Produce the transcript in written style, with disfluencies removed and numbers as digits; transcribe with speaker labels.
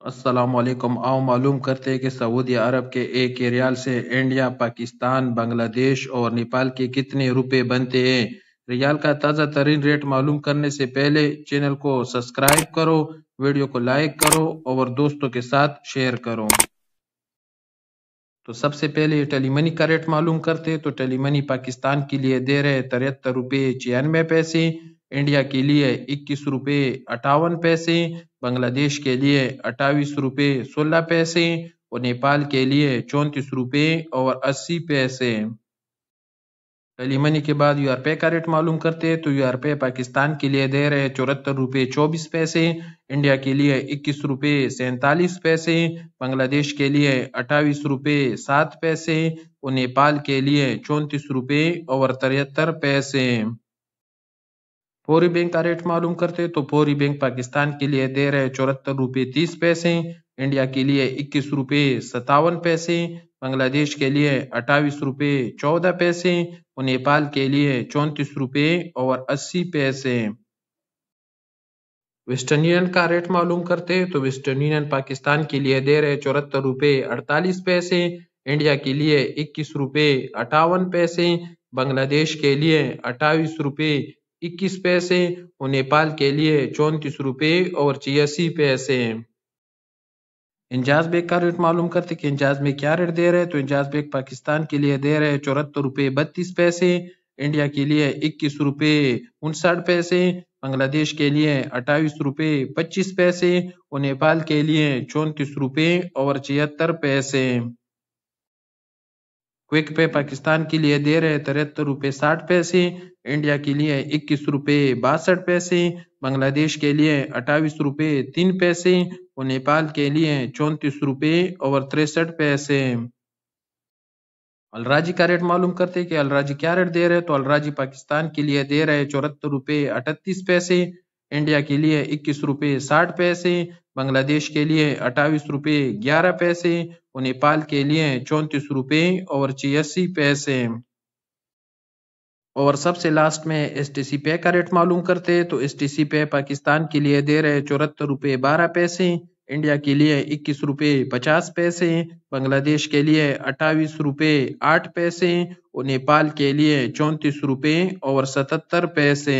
Speaker 1: अस्सलामुअलैकुम। आओ मालूम करते हैं कि सऊदी अरब के एक रियाल से इंडिया, पाकिस्तान, बांग्लादेश और नेपाल के कितने रुपए बनते हैं। रियाल का ताज़ा तरीन रेट मालूम करने से पहले चैनल को सब्सक्राइब करो, वीडियो को लाइक करो और दोस्तों के साथ शेयर करो। तो सबसे पहले टेली मनी का रेट मालूम करते हैं। तो टेली मनी पाकिस्तान के लिए दे रहे 73 रुपये 96 पैसे, इंडिया के लिए 21 रुपये 58 पैसे, बांग्लादेश के लिए 28 रुपये 16 पैसे और नेपाल के लिए 34 रुपये और 80 पैसे। टेली मनी के बाद यूआरपे का रेट मालूम करते हैं। तो यूआरपे पाकिस्तान के लिए दे रहे 74 रुपये 24 पैसे, इंडिया के लिए 21 रुपये 47 पैसे, बांग्लादेश के लिए 28 रुपये 7 पैसे और नेपाल के लिए 34 रुपये और 73 पैसे। फौरी बैंक का रेट मालूम करते हैं। तो फौरी बैंक पाकिस्तान के लिए दे रहे 74 रुपये 30 पैसे, इंडिया के लिए 21 रुपये 57 पैसे, बांग्लादेश के लिए 28 रुपये 14 पैसे और नेपाल के लिए 34 रुपये और 80 पैसे। वेस्टर्न यूनियन का रेट मालूम करते हैं। तो वेस्टर्न यूनियन पाकिस्तान के लिए दे रहे 74 रुपये 48 पैसे, इंडिया के लिए 21 रुपये 58 पैसे, बांग्लादेश के लिए 28 रुपये 21 पैसे और नेपाल के लिए 34 रुपये और 86 पैसे। इंजाज बेग का रेट मालूम करते कि इंजाज में क्या रेट दे रहे हैं। तो इंजाज बेग पाकिस्तान के लिए दे रहे 74 रुपये 32 पैसे, इंडिया के लिए 21 रुपये 59 पैसे, बांग्लादेश के लिए 28 रुपये 25 पैसे और नेपाल के लिए 34 रुपये और 76 पैसे। क्विक पे पाकिस्तान के लिए दे रहे 73 रुपये 60 पैसे, इंडिया के लिए 21 रुपये 62 पैसे, बांग्लादेश के लिए 28 रुपये 3 पैसे और नेपाल के लिए 34 रुपये और 63 पैसे। अलराजी का रेट मालूम करते हैं कि अलराजी क्या रेट दे रहे हैं। तो अलराजी पाकिस्तान के लिए दे रहे 74 रुपये 38 पैसे, इंडिया के लिए 21 रुपये 60 पैसे, बांग्लादेश के लिए 28 रुपये 11 पैसे और नेपाल के लिए 34 रुपये और 86 पैसे। और सबसे लास्ट में एसटीसी पे का रेट मालूम करते हैं। तो एसटीसी पे पाकिस्तान के लिए दे रहे 74 रुपये 12 पैसे, इंडिया के लिए 21 रुपये 50 पैसे, बांग्लादेश के लिए 28 रुपये 8 पैसे और नेपाल के लिए 34 रुपये और 77 पैसे।